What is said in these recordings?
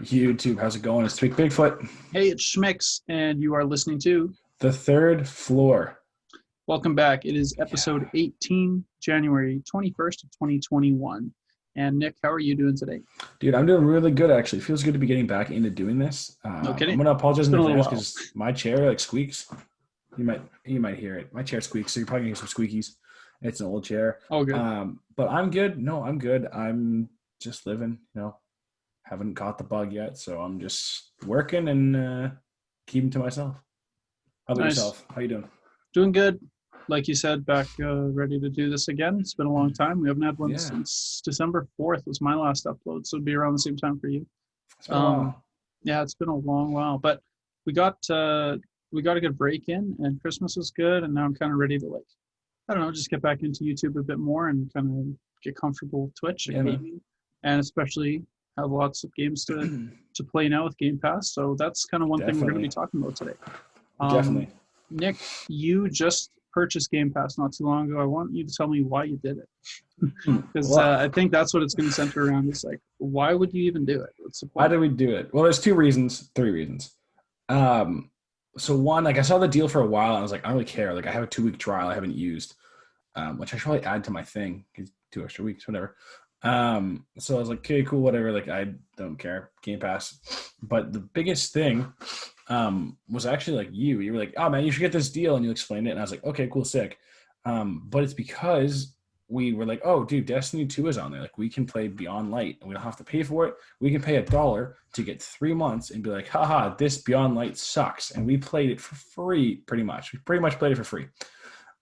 YouTube, how's it going? It's Tweak Bigfoot. Hey, it's Schmix, and you are listening to The third floor. Welcome Back. It is Yeah. episode 18, January 21st of 2021. And Nick, how are you doing today? Dude, I'm doing really good, actually. It feels good to be getting back into doing this. No I'm kidding. going to apologize It's in been a little advance because my chair squeaks. You might hear it. My chair squeaks, so you're probably going to hear some squeakies. It's an old chair. Oh, good. But I'm good. No, I'm good. I'm just living, haven't caught the bug yet, so I'm just working and keeping to myself. How about Nice. yourself? How you doing? Doing good. Like you said, back ready to do this again. It's been a long time. We haven't had one since December 4th was my last upload, so it'd be around the same time for you. It's been a while. Yeah, it's been a long while, but we got a good break in, and Christmas was good, and now I'm kind of ready to just get back into YouTube a bit more and kind of get comfortable with Twitch and gaming, and especially have lots of games to play now with Gamepass. So that's kind of one thing we're going to be talking about today. Definitely. Nick, you just purchased Gamepass not too long ago. I want you to tell me why you did it, because I think that's what it's going to center around. Is like, why would you even do it? What's the point? Why did we do it? Well, there's three reasons. So one, I saw the deal for a while, and I was like, I don't really care. I have a 2-week trial I haven't used, which I should probably add to my thing. 2 extra weeks, whatever. So I was like, okay, cool, whatever. I don't care. Game Pass. But the biggest thing was actually you were like, oh man, you should get this deal, and you explained it, and I was like, okay, cool, sick. But it's because we were like, oh dude, Destiny 2 is on there. We can play Beyond Light, and we don't have to pay for it. We can pay $1 to get 3 months and be like, haha, this Beyond Light sucks. And we played it for free, pretty much. We pretty much played it for free.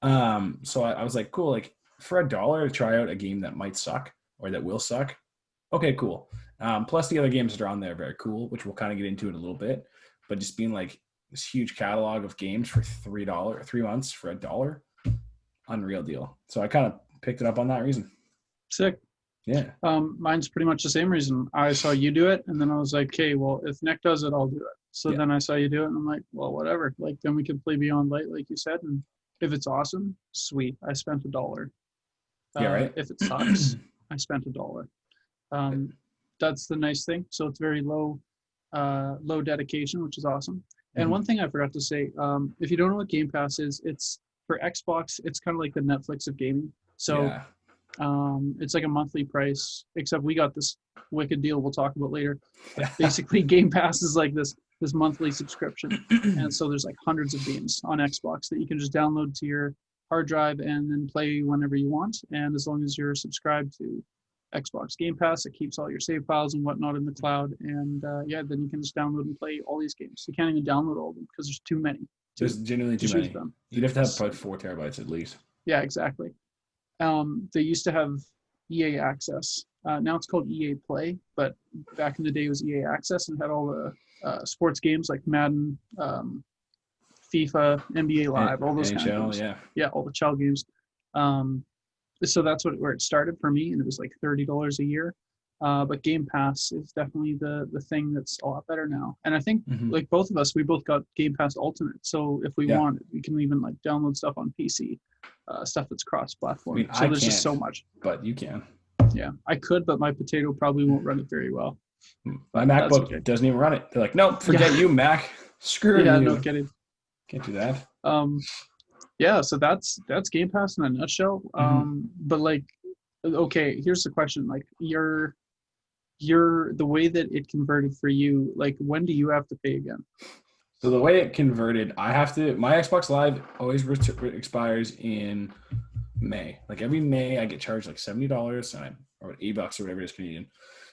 So I was like, cool, for $1 to try out a game that might suck or that will suck. Okay, cool. Plus the other games that are on there are very cool, which we'll kind of get into in a little bit. But just being this huge catalog of games for $3, 3 months for $1, unreal deal. So I kind of picked it up on that reason. Sick. Yeah. Mine's pretty much the same reason. I saw you do it, and then I was like, okay, well, if Nick does it, I'll do it. So then I saw you do it, and I'm like, well, whatever. Then we can play Beyond Light, like you said, and if it's awesome, sweet. I spent $1. Yeah, right. If it sucks, I spent $1. That's the nice thing. So it's very low dedication, which is awesome. And one thing I forgot to say, if you don't know what Game Pass is, it's for Xbox. It's kind of like the Netflix of gaming. So it's like a monthly price, except we got this wicked deal we'll talk about later. Basically, Game Pass is like this monthly subscription. And so there's hundreds of games on Xbox that you can just download to your hard drive and then play whenever you want. And as long as you're subscribed to Xbox Game Pass, it keeps all your save files and whatnot in the cloud. And then you can just download and play all these games. You can't even download all of them because there's too many. There's genuinely too many. You'd have to have probably 4 terabytes at least. Yeah, exactly. They used to have EA Access. Now it's called EA Play, but back in the day it was EA Access and had all the sports games like Madden, FIFA, NBA Live, all those kind of games. Yeah, all the child games. So that's where it started for me, and it was $30 a year. But Game Pass is definitely the thing that's a lot better now. And I think both of us, we both got Game Pass Ultimate. So if we want, we can even download stuff on PC, stuff that's cross-platform. So there's just so much. But you can. Yeah, I could, but my potato probably won't run it very well. My MacBook doesn't even run it. They're like, nope, forget you, Mac. Screw you. Yeah, no kidding. Can't do that. Yeah, so that's Game Pass in a nutshell. But okay, here's the question: you're the way that it converted for you. When do you have to pay again? So the way it converted, I have to. My Xbox Live always expires in May. Every May, I get charged $70 or $8 or whatever it is Canadian,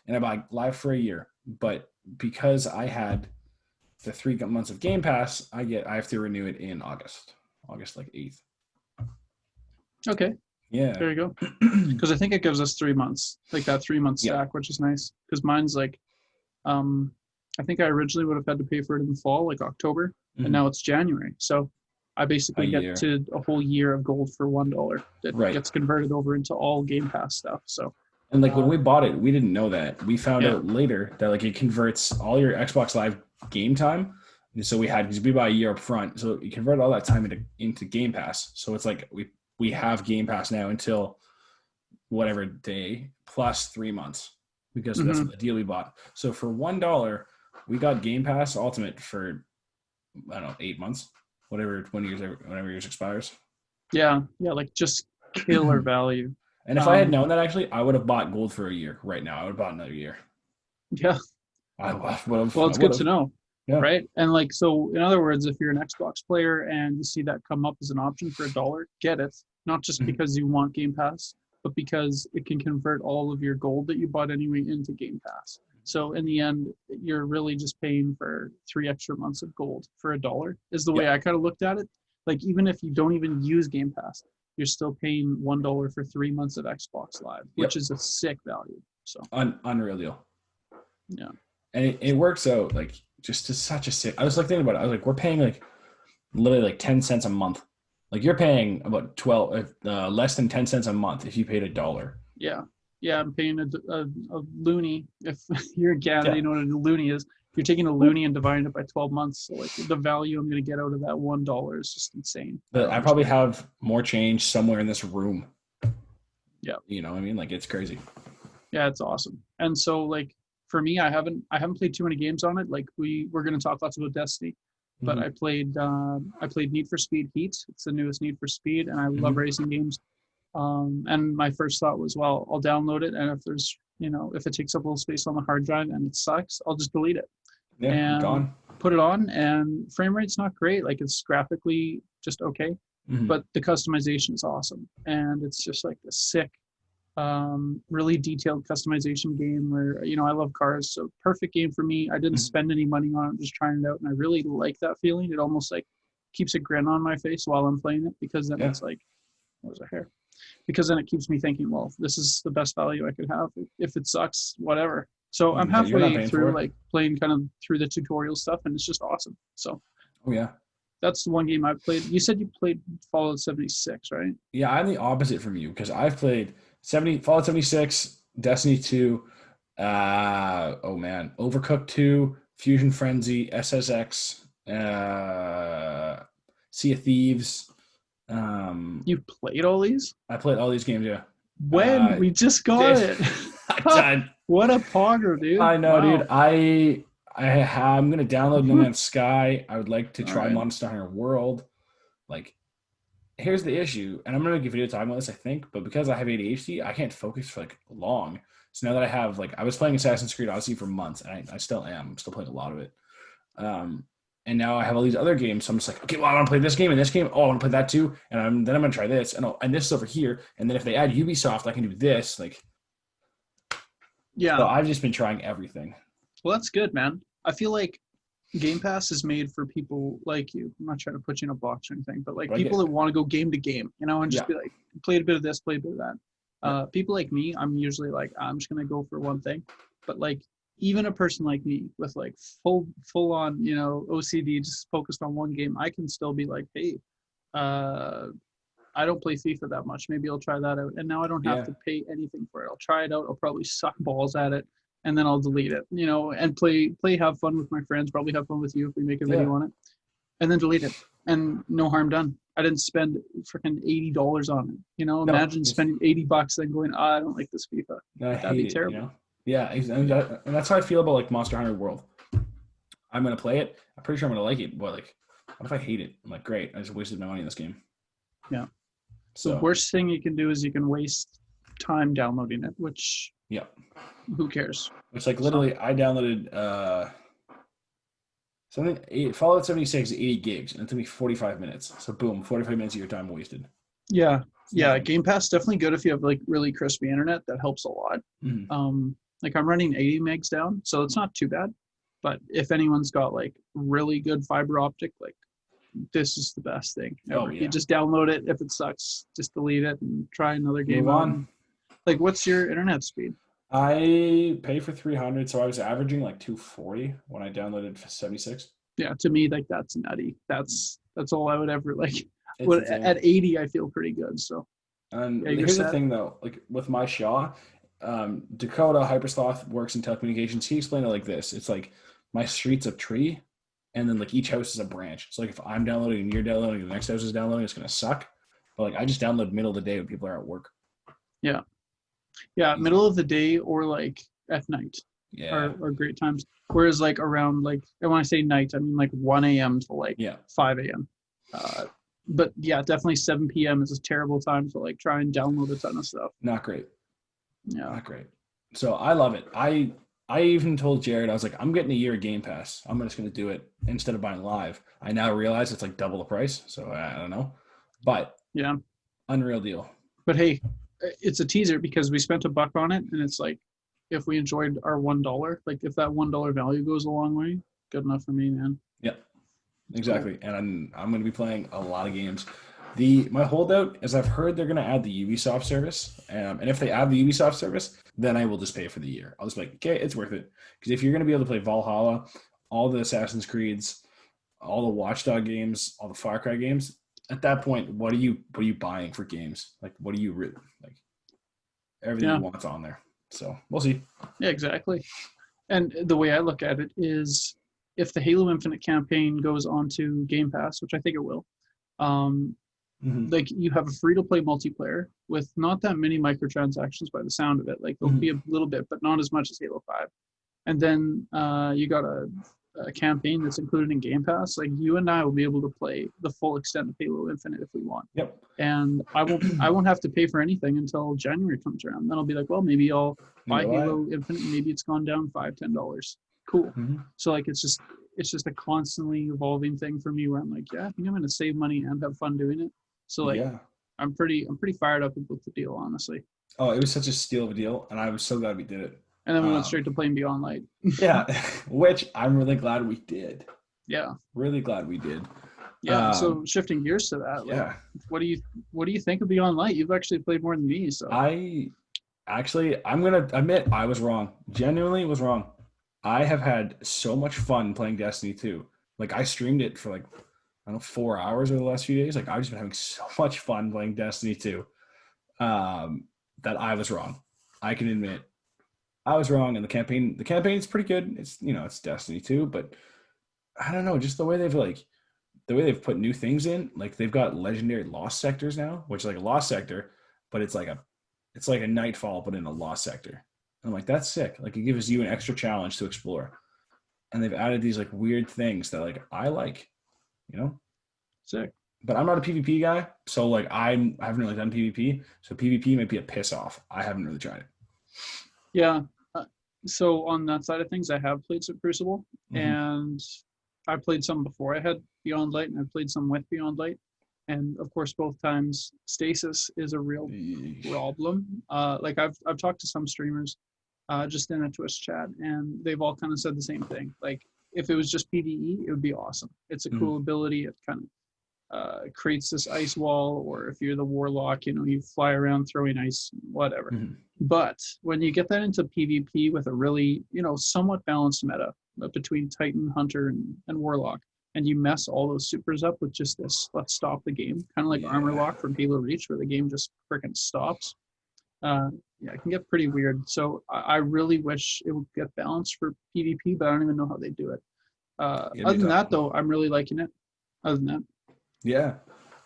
and I buy Live for a year. But because I had the 3 months of Game Pass, I have to renew it in August 8th. Okay. Yeah. There you go. Because I think it gives us 3 months, that 3-month stack, which is nice. Because mine's I think I originally would have had to pay for it in the fall, October, and now it's January. So I basically get to a whole year of gold for $1 that gets converted over into all Game Pass stuff. So. And when we bought it, we didn't know that. We found out later that it converts all your Xbox Live game time. And so because we buy a year up front, so you convert all that time into Game Pass. So it's we have Game Pass now until whatever day plus 3 months. because that's Mm-hmm. the deal we bought. So for $1, we got Game Pass Ultimate for, I don't know, 8 months, whenever yours expires. Yeah, yeah, like just killer value. And if I had Um, known that, actually, I would have bought gold for a year right now. I would have bought another year. yeah. I would have. Well, I it's would good to have. know, Yeah. right? And like, so in other words, if you're an Xbox player and you see that come up as an option for $1, get it. Not just Mhm. because you want Game Pass, but because it can convert all of your gold that you bought anyway into Game Pass. So in the end, you're really just paying for 3 extra months of gold for $1, is the Yeah. way I kind of looked at it. Like, even if you don't even use Game Pass, you're still paying $1 for 3 months of Xbox Live, which Yep. is a sick value. So Unreal deal. yeah. And it works out like just to such a sick. I was like thinking about it. I was like, we're paying like literally like 10 cents a month. Like you're paying about 12, less than 10 cents a month if you paid $1. Yeah, yeah, I'm paying a loony. If you're in Canada, Yeah. you know what a loony is. You're taking a loony and dividing it by 12 months. So like the value I'm going to get out of that $1 is just insane. I But don't I probably understand. have more change somewhere in this room. Yeah, You know what I mean? Like it's crazy. yeah, it's awesome. And so like for me, I haven't played too many games on it. Like we're going to talk lots about Destiny, but Hmm. I played Need for Speed Heat. It's the newest Need for Speed, and I love Hmm. racing games. And my first thought was, well, I'll download it, and if it takes up a little space on the hard drive and it sucks, I'll just delete it Yeah, and gone. put it on. And frame rate's not great; like it's graphically just okay, Hmm. but the customization is awesome, and it's just like a sick, really detailed customization game where I love cars, so perfect game for me. I didn't Hmm. spend any money on it, just trying it out, and I really like that feeling. It almost like keeps a grin on my face while I'm playing it because then Yeah. it's like, what was a hair? Because then it keeps me thinking, well, this is the best value I could have. If it sucks, whatever. So I'm Yeah, you're not halfway paying for through, it. like playing kind of through the tutorial stuff, and it's just awesome. So Oh yeah. that's the one game I've played. You said you played Fallout 76, right? Yeah, I'm the opposite from you because I've played Fallout 76, Destiny 2, oh man, Overcooked 2, Fusion Frenzy, SSX, Sea of Thieves. Um, You've played all these? I played all these games, yeah. When? We just got Did it. I, What a pogger, dude. I know, dude. Wow. I'm gonna download No Man's Sky. I would like to All try right. Monster Hunter World. Like, here's the issue, and I'm gonna give video time on this, I think, but because I have ADHD, I can't focus for like long. So now that I have like, I was playing Assassin's Creed Odyssey for months, and I still am. I'm still playing a lot of it. Um, and now I have all these other games, so I'm just like, okay, well, I want to play this game and this game. Oh, I want to play that too, and then I'm gonna try this, and this is over here, and then if they add Ubisoft, I can do this. Like, so Yeah. I've just been trying everything. Well, that's good, man. I feel like Game Pass is made for people like you. I'm not trying to put you in a box or anything, but like But I people get, that want to go game to game, and just yeah, be like, played a bit of this, played a bit of that. yeah, People like me, I'm usually like, I'm just gonna go for one thing. But like even a person like me with like full on, OCD, just focused on one game, I can still be like, hey, uh, I don't play FIFA that much. Maybe I'll try that out. And now I don't have yeah, to pay anything for it. I'll try it out. I'll probably suck balls at it and then I'll delete it, and play, have fun with my friends, probably have fun with you if we make a yeah. video on it, and then delete it. And no harm done. I didn't spend freaking $80 on it. No, Imagine spending $80 then going, I don't like this FIFA. no, I That'd be hate it. terrible. Yeah, and that's how I feel about like Monster Hunter World. I'm gonna play it. I'm pretty sure I'm gonna like it, but like, what if I hate it? I'm like, great, I just wasted my money in this game. Yeah. The So worst thing you can do is you can waste time downloading it, which yeah, who cares? it's like So literally I downloaded Fallout 76 80 gigs, and it took me 45 minutes. So boom, 45 minutes of your time wasted. yeah, It's yeah. nothing. Game Pass definitely good if you have like really crispy internet. That helps a lot. Mhm. Like I'm running 80 megs down, so it's not too bad. But if anyone's got like really good fiber optic, like this is the best thing Oh ever. You yeah, just download it. If it sucks, just delete it and try another game move out. on. And, like, what's your internet speed? I pay for 300, so I was averaging like 240 when I downloaded 76. Yeah, to me, like that's nutty. That's all I would ever like. It's What insane. at 80, I feel pretty good. So And yeah, you're here's the set. thing though, like with my Shaw, Dakota Hypersloth works in telecommunications. He explained it like this: it's like my street's a tree, and then like each house is a branch. So like if I'm downloading and you're downloading, and the next house is downloading, it's gonna suck. But like I just download middle of the day when people are at work. Yeah, yeah. Easy. Middle of the day or like at night Yeah. are great times. Whereas like around like, and when I say night, I mean like 1 a.m. to like Yeah. 5 a.m. But yeah, definitely 7 p.m. is a terrible time to like try and download a ton of stuff. Not great. Yeah. Not great. So I love it. I even told Jared, I was like, I'm getting a year of Game Pass. I'm just going to do it instead of buying live. I now realize it's like double the price. So I don't know. But Yeah. unreal deal. But hey, it's a teaser because we spent $1 on it, and it's like if we enjoyed our $1, like if that $1 value goes a long way, good enough for me, man. Yep. It's Exactly. cool. And I'm going to be playing a lot of games. My holdout is I've heard they're going to add the Ubisoft service. And if they add the Ubisoft service, then I will just pay for the year. I'll just be like, okay, it's worth it. Because if you're going to be able to play Valhalla, all the Assassin's Creeds, all the Watchdog games, all the Far Cry games, at that point, what are you buying for games? Like, what are you really like? Everything Yeah. you want's on there. So we'll see. Yeah, exactly. And the way I look at it is if the Halo Infinite campaign goes onto Game Pass, which I think it will, um, Mm-hmm. like you have a free to play multiplayer with not that many microtransactions by the sound of it. Like there'll be a Mm-hmm. little bit, but not as much as Halo 5. And then you got a campaign that's included in Game Pass. Like you and I will be able to play the full extent of Halo Infinite if we want. Yep. And I won't have to pay for anything until January comes around. Then I'll be like, well, maybe I'll You buy go buy it. Halo Infinite. Maybe it's gone down $5-10. Cool. Mm-hmm. So like it's just a constantly evolving thing for me where I'm like, yeah, I think I'm gonna save money and have fun doing it. So like Yeah. I'm pretty fired up about the deal, honestly. Oh, it was such a steal of a deal, and I was so glad we did it. And then we went Um, straight to playing Beyond Light. yeah, which I'm really glad we did. Yeah. Really glad we did. Yeah. So shifting gears to that, like Yeah, what do you think of Beyond Light? You've actually played more than me, so I'm gonna admit I was wrong. Genuinely was wrong. I have had so much fun playing Destiny 2. Like I streamed it for like I don't know 4 hours over the last few days. Like I've just been having so much fun playing Destiny 2. That I was wrong. I can admit I was wrong. And the campaign's pretty good. It's it's Destiny 2, but I don't know, just the way they've put new things in. Like they've got legendary lost sectors now, which is like a lost sector, but it's like a nightfall, but in a lost sector. And I'm like, that's sick. Like it gives you an extra challenge to explore. And they've added these like weird things that like I like, you know? sick. But I'm not a PvP guy, so like I haven't really done PvP. So PvP might be a piss off. I haven't really tried it. Yeah. So on that side of things, I have played some Crucible, Mm-hmm. and I played some before I had Beyond Light, and I played some with Beyond Light. And of course, both times stasis is a real problem. Like I've talked to some streamers, just in a Twitch chat, and they've all kind of said the same thing. Like if it was just PvE, it would be awesome. It's a cool Mm-hmm. ability. It kind of creates this ice wall, or if you're the warlock, you fly around throwing ice, whatever. Mm-hmm. But when you get that into PvP with a really, somewhat balanced meta between Titan, Hunter, and Warlock, and you mess all those supers up with just this, let's stop the game, kind of like Armor Yeah. Lock from Halo Reach, where the game just freaking stops. Yeah, it can get pretty weird. So I really wish it would get balanced for PvP, but I don't even know how they do it. It'd Other be than tough. that, though, I'm really liking it. Other than that, Yeah.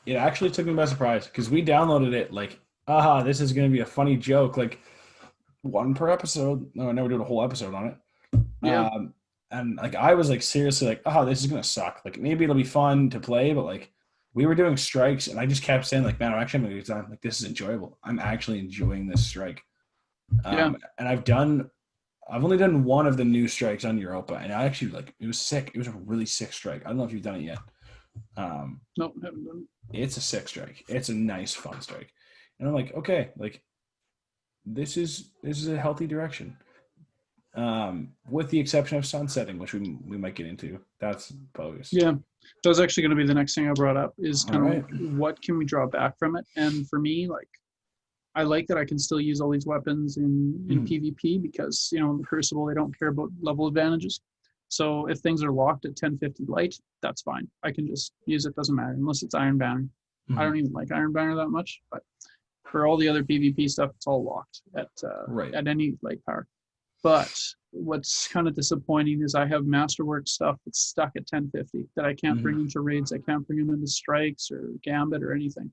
It actually took me by surprise because we downloaded it like, aha, this is going to be a funny joke, like one per episode. No, I never did a whole episode on it. yeah, And like I was like seriously like, oh, this is going to suck. Like maybe it'll be fun to play, but like we were doing strikes and I just kept saying like, man, I'm actually having a good time. Like this is enjoyable. I'm actually enjoying this strike. yeah. And I've only done one of the new strikes on Europa, and I actually like it was sick. It was a really sick strike. I don't know if you've done it yet. Um, No, haven't done it's a sick strike. It's a nice, fun strike. And I'm like, okay, like this is a healthy direction. With the exception of sunsetting, which we might get into. That's bogus. Yeah, that was actually going to be the next thing I brought up is All kind of right. like what can we draw back from it? And for me, like I like that I can still use all these weapons in Mhm. PvP because in the Crucible they don't care about level advantages. So if things are locked at 1050 light, that's fine. I can just use it. Doesn't matter unless it's Iron Banner. I don't Mhm. even like Iron Banner that much, but for all the other PvP stuff, it's all locked Right. at any light power. But what's kind of disappointing is I have Masterwork stuff that's stuck at 1050 that I can't bring Mhm. into raids. I can't bring them into strikes or Gambit or anything.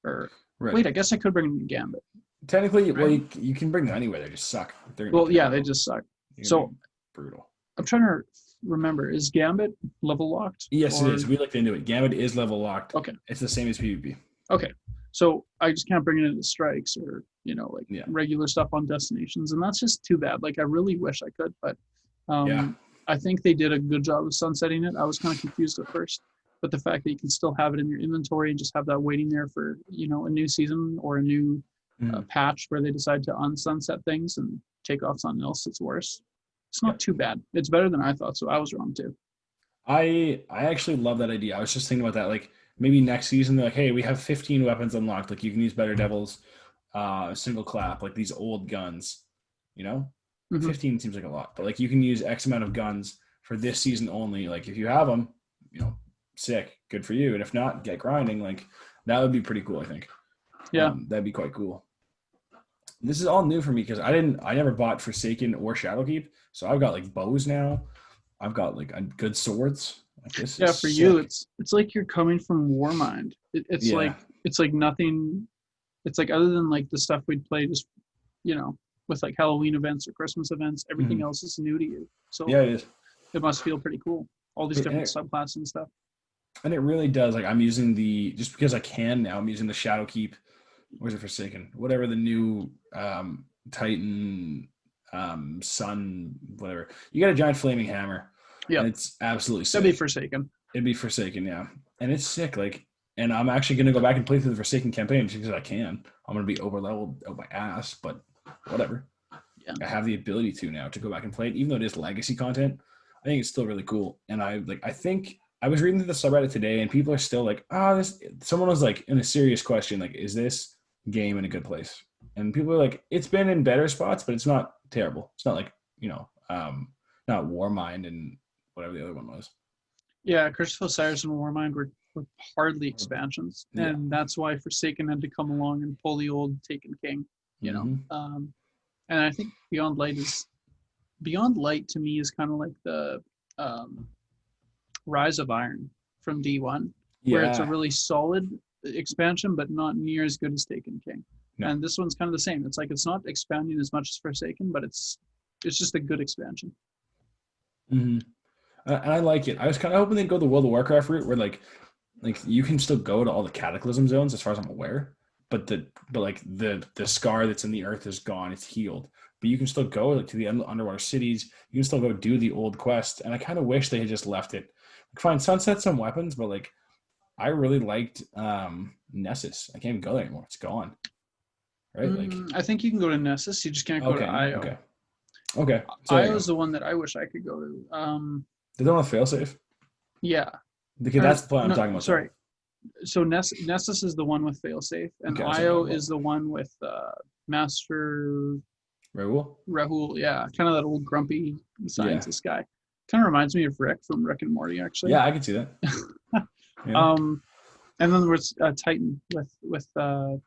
Or Right. wait, I guess I could bring them into Gambit. Technically, well, right? you can bring them anywhere. They just suck. They're gonna Well, be yeah, they terrible. just suck. They're gonna So be brutal. I'm trying to remember, is Gambit level locked Yes, it or is. We looked into it. Gambit is level locked. okay? It's the same as PvP. Okay. So I just can't bring it into strikes or, like Yeah. regular stuff on destinations. And that's just too bad. Like I really wish I could, but Yeah. I think they did a good job of sunsetting it. I was kind of confused at first, but the fact that you can still have it in your inventory and just have that waiting there for, a new season or a new Mhm. patch where they decide to unsunset things and take off something else that's worse. It's Yeah. not too bad. It's better than I thought. So I was wrong too. I actually love that idea. I was just thinking about that. Like maybe next season, they're like, hey, we have 15 weapons unlocked. Like you can use Better Devils, single clap, like these old guns. You know, Hmm. 15 seems like a lot, but like you can use X amount of guns for this season only. Like if you have them, sick, good for you. And if not, get grinding. Like that would be pretty cool. I think Yeah. that'd be quite cool. This is all new for me because I never bought Forsaken or Shadowkeep, so I've got like bows now. I've got like good swords. Like this is Yeah, for you, sick. it's like you're coming from Warmind. It's Yeah. like nothing. It's like other than like the stuff we'd play just you know with like Halloween events or Christmas events, everything Mhm. else is new to you. Yeah, So it is. it must feel pretty cool. All these It, and, different it, subclasses and stuff. and it really does. Like I'm using just because I can now. I'm using the Shadowkeep. Where's it Forsaken? Whatever the new Titan, Sun, whatever. You got a giant flaming hammer, and Yep, it's absolutely that'd be sick. Forsaken. It'd be Forsaken, yeah, and it's sick. Like, and I'm actually gonna go back and play through the Forsaken campaign just because I can. I'm gonna be over leveled out my ass, but whatever. Yeah, I have the ability to now to go back and play it, even though it is legacy content. I think it's still really cool, and I think I was reading through the subreddit today, and people are still like, this. Someone was like, in a serious question, like, is this game in a good place? And people are like, it's been in better spots, but it's not terrible. It's not like not Warmind and whatever the other one was. yeah. Curse of Osiris and Warmind were hardly expansions, Yeah. and that's why Forsaken had to come along and pull the old Taken King. Mm-hmm. And I think Beyond Light to me is kind of like the um, Rise of Iron from D1, where it's a Yeah. really solid expansion, but not near as good as Taken King. No. And this one's kind of the same. It's like it's not expanding as much as Forsaken, but it's just a good expansion. Mm-hmm. And I like it. I was kind of hoping they'd go the World of Warcraft route, where like you can still go to all the Cataclysm zones, as far as I'm aware, but like the scar that's in the earth is gone. It's healed, but you can still go like to the underwater cities. You can still go do the old quest, and I kind of wish they had just left it. Like, fine, sunset some weapons, but like I really liked Nessus. I can't even go there anymore. It's gone. Right? Like I think you can go to Nessus. You just can't go to okay, IO. okay, okay. So there you IO go. is the one that I wish I could go to. They don't have failsafe Yeah. because Or that's the plan I'm no, talking about. Though. sorry. So Nessus is the one with failsafe, and Okay, that's what I'm IO talking is about. the one with Master Raoul? Rahul. Yeah, kind of that old grumpy Yeah, scientist guy. Kind of reminds me of Rick from Rick and Morty, actually. yeah, I can see that. Yeah, um, and then there was Titan with the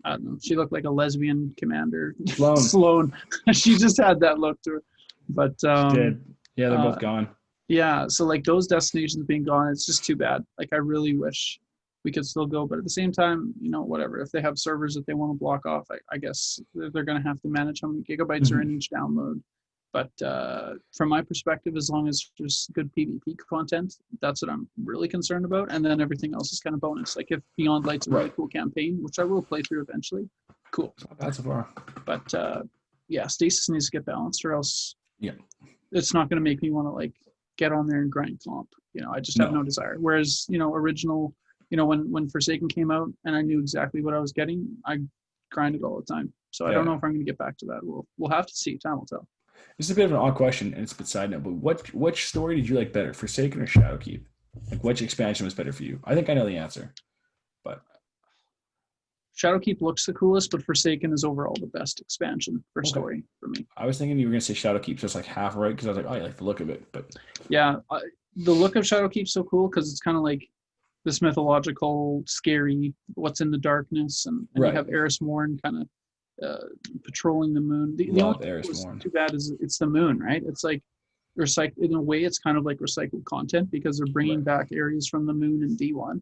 I don't know. She looked like a lesbian commander, Sloan. Sloane. She just had that look to her. But She did. Yeah, they're uh, both gone. yeah, so like those destinations being gone, it's just too bad. Like I really wish we could still go, but at the same time, whatever. If they have servers that they want to block off, I guess they're going to have to manage how many gigabytes are in Mhm. each download. But from my perspective, as long as there's good PvP content, that's what I'm really concerned about. And then everything else is kind of bonus. Like if Beyond Light's a really Right. cool campaign, which I will play through eventually, cool. It's not bad so far. But yeah, Stasis needs to get balanced, or else Yeah. it's not going to make me want to like get on there and grind comp. I just have no No. desire. Whereas original, when Forsaken came out and I knew exactly what I was getting, I grinded all the time. So I don't know Yeah. if I'm going to get back to that. We'll have to see. Time will tell. This is a bit of an odd question, and it's a bit side note, but which story did you like better, Forsaken or Shadowkeep? Like, which expansion was better for you? I think I know the answer, but Shadowkeep looks the coolest, but Forsaken is overall the best expansion for okay. story for me. I was thinking you were gonna say Shadowkeep, so it's like half right because I was like, oh, I like the look of it, but Yeah, the look of Shadowkeep's so cool because it's kind of like this mythological, scary, what's in the darkness, and you right. have Eris Morn kind of patrolling the moon. The only Love thing that Eris was Morn. too bad is it's the moon, right? It's like in a way, it's kind of like recycled content because they're bringing Right. back areas from the moon in D1.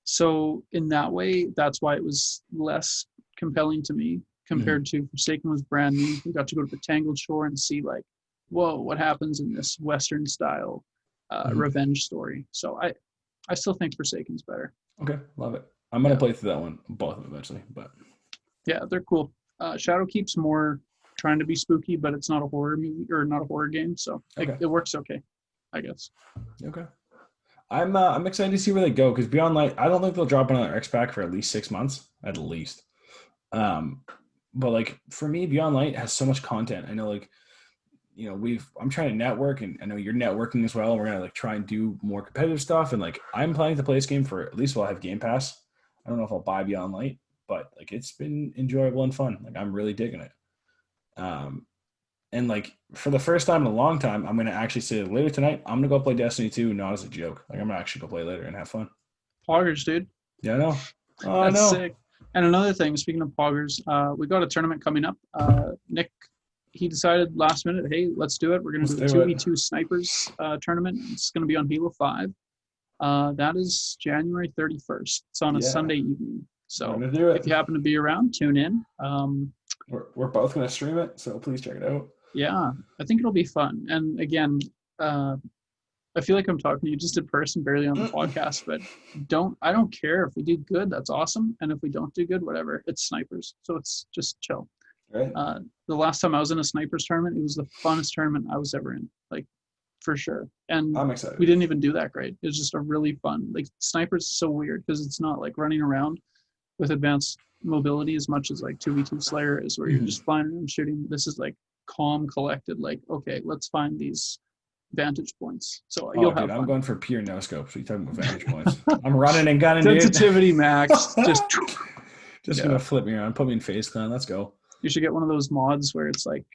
So in that way, that's why it was less compelling to me compared to Forsaken was brand new. We got to go to the Tangled Shore and see like, whoa, what happens in this Western style revenge story. So I still think Forsaken's better. Okay, love it. I'm gonna play through that one, both of them eventually, but yeah, they're cool. Shadowkeep's more trying to be spooky, but it's not a horror movie or not a horror game, so it works okay, I guess. Okay. I'm excited to see where they go because Beyond Light, I don't think they'll drop another X pack for at least 6 months, at least. But like for me, Beyond Light has so much content. I know, like, you know, I'm trying to network, and I know you're networking as well. And we're gonna like try and do more competitive stuff. And like I'm planning to play this game for at least while I have Game Pass. I don't know if I'll buy Beyond Light, but like it's been enjoyable and fun. Like I'm really digging it. And like for the first time in a long time, I'm gonna actually say later tonight, I'm gonna go play Destiny 2, not as a joke. Like I'm gonna actually go play later and have fun. Poggers, dude. Yeah, I know. Oh, That's sick. And another thing, speaking of Poggers, we got a tournament coming up. Nick, he decided last minute, hey, let's do it. We're gonna do the 2v2 snipers tournament. It's gonna be on Halo 5. That is January 31st. It's on a Sunday evening. So if you happen to be around, tune in. We're both gonna stream it, so please check it out. Yeah, I think it'll be fun. And again, I feel like I'm talking to you just in person, barely on the podcast, but I don't care if we do good, that's awesome. And if we don't do good, whatever, it's snipers. So it's just chill. Right. The last time I was in a snipers tournament, it was the funnest tournament I was ever in, like for sure. And I'm excited. We didn't even do that great. It was just a really fun, like snipers is so weird because it's not like running around with advanced mobility as much as like 2v2 Slayer is, where you're just flying around shooting. This is like calm, collected, like, okay, let's find these vantage points. So you'll have fun. I'm going for pure no scope. So you're talking about vantage points. I'm running and gunning, sensitivity max. just gonna flip me around, put me in face clan. Let's go. You should get one of those mods where it's like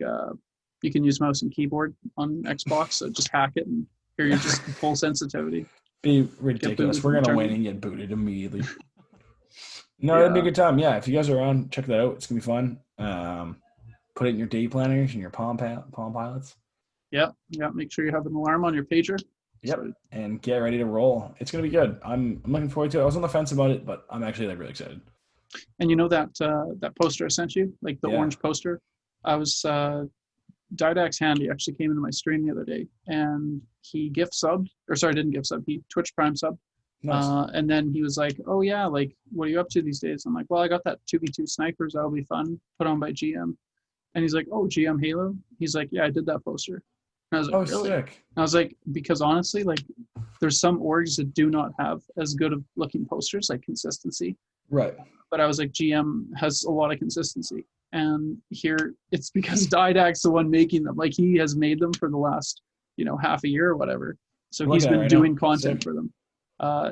you can use mouse and keyboard on Xbox. So just hack it and here you're just full sensitivity. Be ridiculous. We're gonna win and get booted immediately. No, that'd be a good time. Yeah, if you guys are around, check that out. It's gonna be fun. Put it in your day planners and your Palm Pilots. Yep. Make sure you have an alarm on your pager. Yep. And get ready to roll. It's gonna be good. I'm looking forward to it. I was on the fence about it, but I'm actually like really excited. And you know that poster I sent you, like the orange poster. I was Didax Handy actually came into my stream the other day, and he didn't gift sub. He Twitch Prime sub. Nice. And then he was like, "Oh yeah, like what are you up to these days?" I'm like, "Well, I got that 2v2 snipers. That'll be fun. Put on by GM." And he's like, "Oh, GM Halo." He's like, "Yeah, I did that poster." And I was like, "Really?" Sick. And I was like, because honestly, like, there's some orgs that do not have as good of looking posters, like consistency. Right. But I was like, GM has a lot of consistency, and here it's because Didac's the one making them. Like he has made them for the last, half a year or whatever. So he's been doing content for them.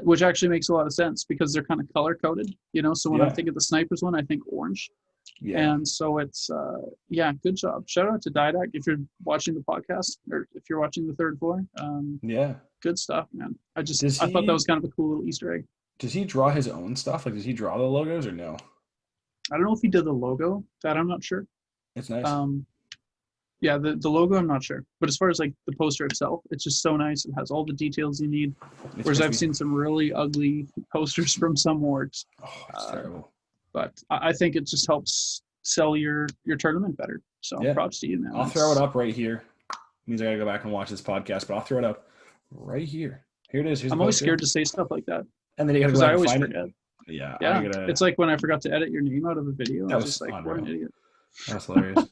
Which actually makes a lot of sense because they're kind of color coded, So when I think of the snipers one, I think orange. Yeah. And so it's, good job. Shout out to Didac if you're watching the podcast or if you're watching the third floor. Good stuff, man. I thought that was kind of a cool little Easter egg. Does he draw his own stuff? Like, does he draw the logos or no? I don't know if he did the logo. That I'm not sure. It's nice. Yeah, the logo, I'm not sure. But as far as like the poster itself, it's just so nice. It has all the details you need. Whereas I've seen some really ugly posters from some orgs. Oh, it's terrible. But I think it just helps sell your tournament better. So props to you, man. I'll throw it up right here. It means I gotta go back and watch this podcast, but I'll throw it up right here. Here it is. I'm always scared to say stuff like that. And then you gotta go I always forget. It. Yeah. It's like when I forgot to edit your name out of a video. I was just like, what an idiot. That's hilarious.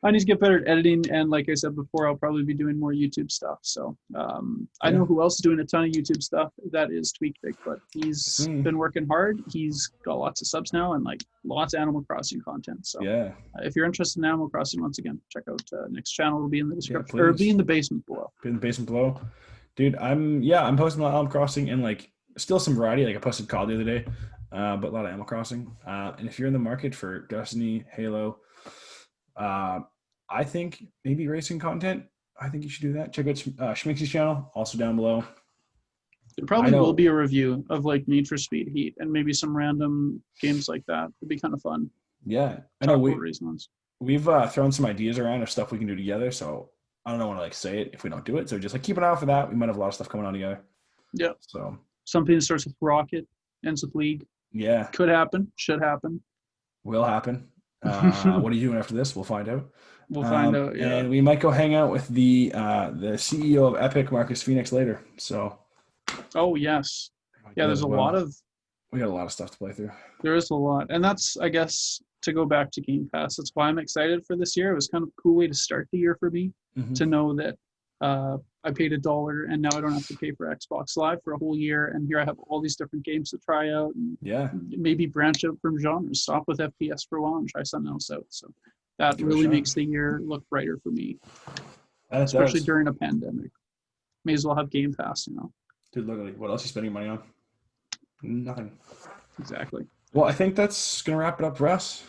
I need to get better at editing, and like I said before, I'll probably be doing more YouTube stuff. So I know who else is doing a ton of YouTube stuff. That is Tweak Bigfoot. He's been working hard. He's got lots of subs now and like lots of Animal Crossing content. So if you're interested in Animal Crossing, once again, check out Nick's channel. It'll be in the description or be in the basement below. Be in the basement below, dude. I'm posting on Animal Crossing and like still some variety. Like I posted COD the other day, but a lot of Animal Crossing. And if you're in the market for Destiny, Halo. I think maybe racing content. I think you should do that. Check out Schmixy's channel, also down below. There probably will be a review of like Need for Speed Heat and maybe some random games like that. It'd be kind of fun. Yeah, I know we've thrown some ideas around of stuff we can do together. So I don't want to like say it if we don't do it. So just like keep an eye out for that. We might have a lot of stuff coming on together. Yeah. So something that starts with Rocket, ends with League. Yeah, Could happen, should happen. will happen. What are you doing after this? We'll find out. We'll find out. Yeah. And we might go hang out with the CEO of Epic, Marcus Phoenix, later. So Oh yes. Yeah. that There's as a lot well. of. We got a lot of stuff to play through. There is a lot, and that's, I guess, to go back to Game Pass. That's why I'm excited for this year. It was kind of a cool way to start the year for me, to know that I paid $1 and now I don't have to pay for Xbox Live for a whole year. And here I have all these different games to try out and Yeah, maybe branch out from genres, stop with FPS for a while and try something else out. So that give it a really shot. makes the year look brighter for me, That especially does. during a pandemic. May as well have Game Pass, Dude, literally, what else are you spending money on? Nothing. Exactly. Well, I think that's gonna wrap it up for us.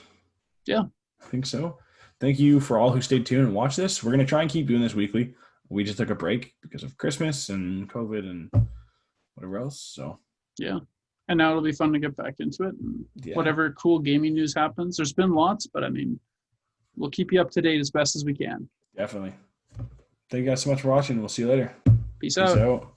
Yeah. I think so. Thank you for all who stayed tuned and watched this. We're gonna try and keep doing this weekly. We just took a break because of Christmas and COVID and whatever else. So yeah. And now it'll be fun to get back into it. And yeah, whatever cool gaming news happens, there's been lots, but I mean, we'll keep you up to date as best as we can. definitely. Thank you guys so much for watching. We'll see you later. Peace Peace out. out.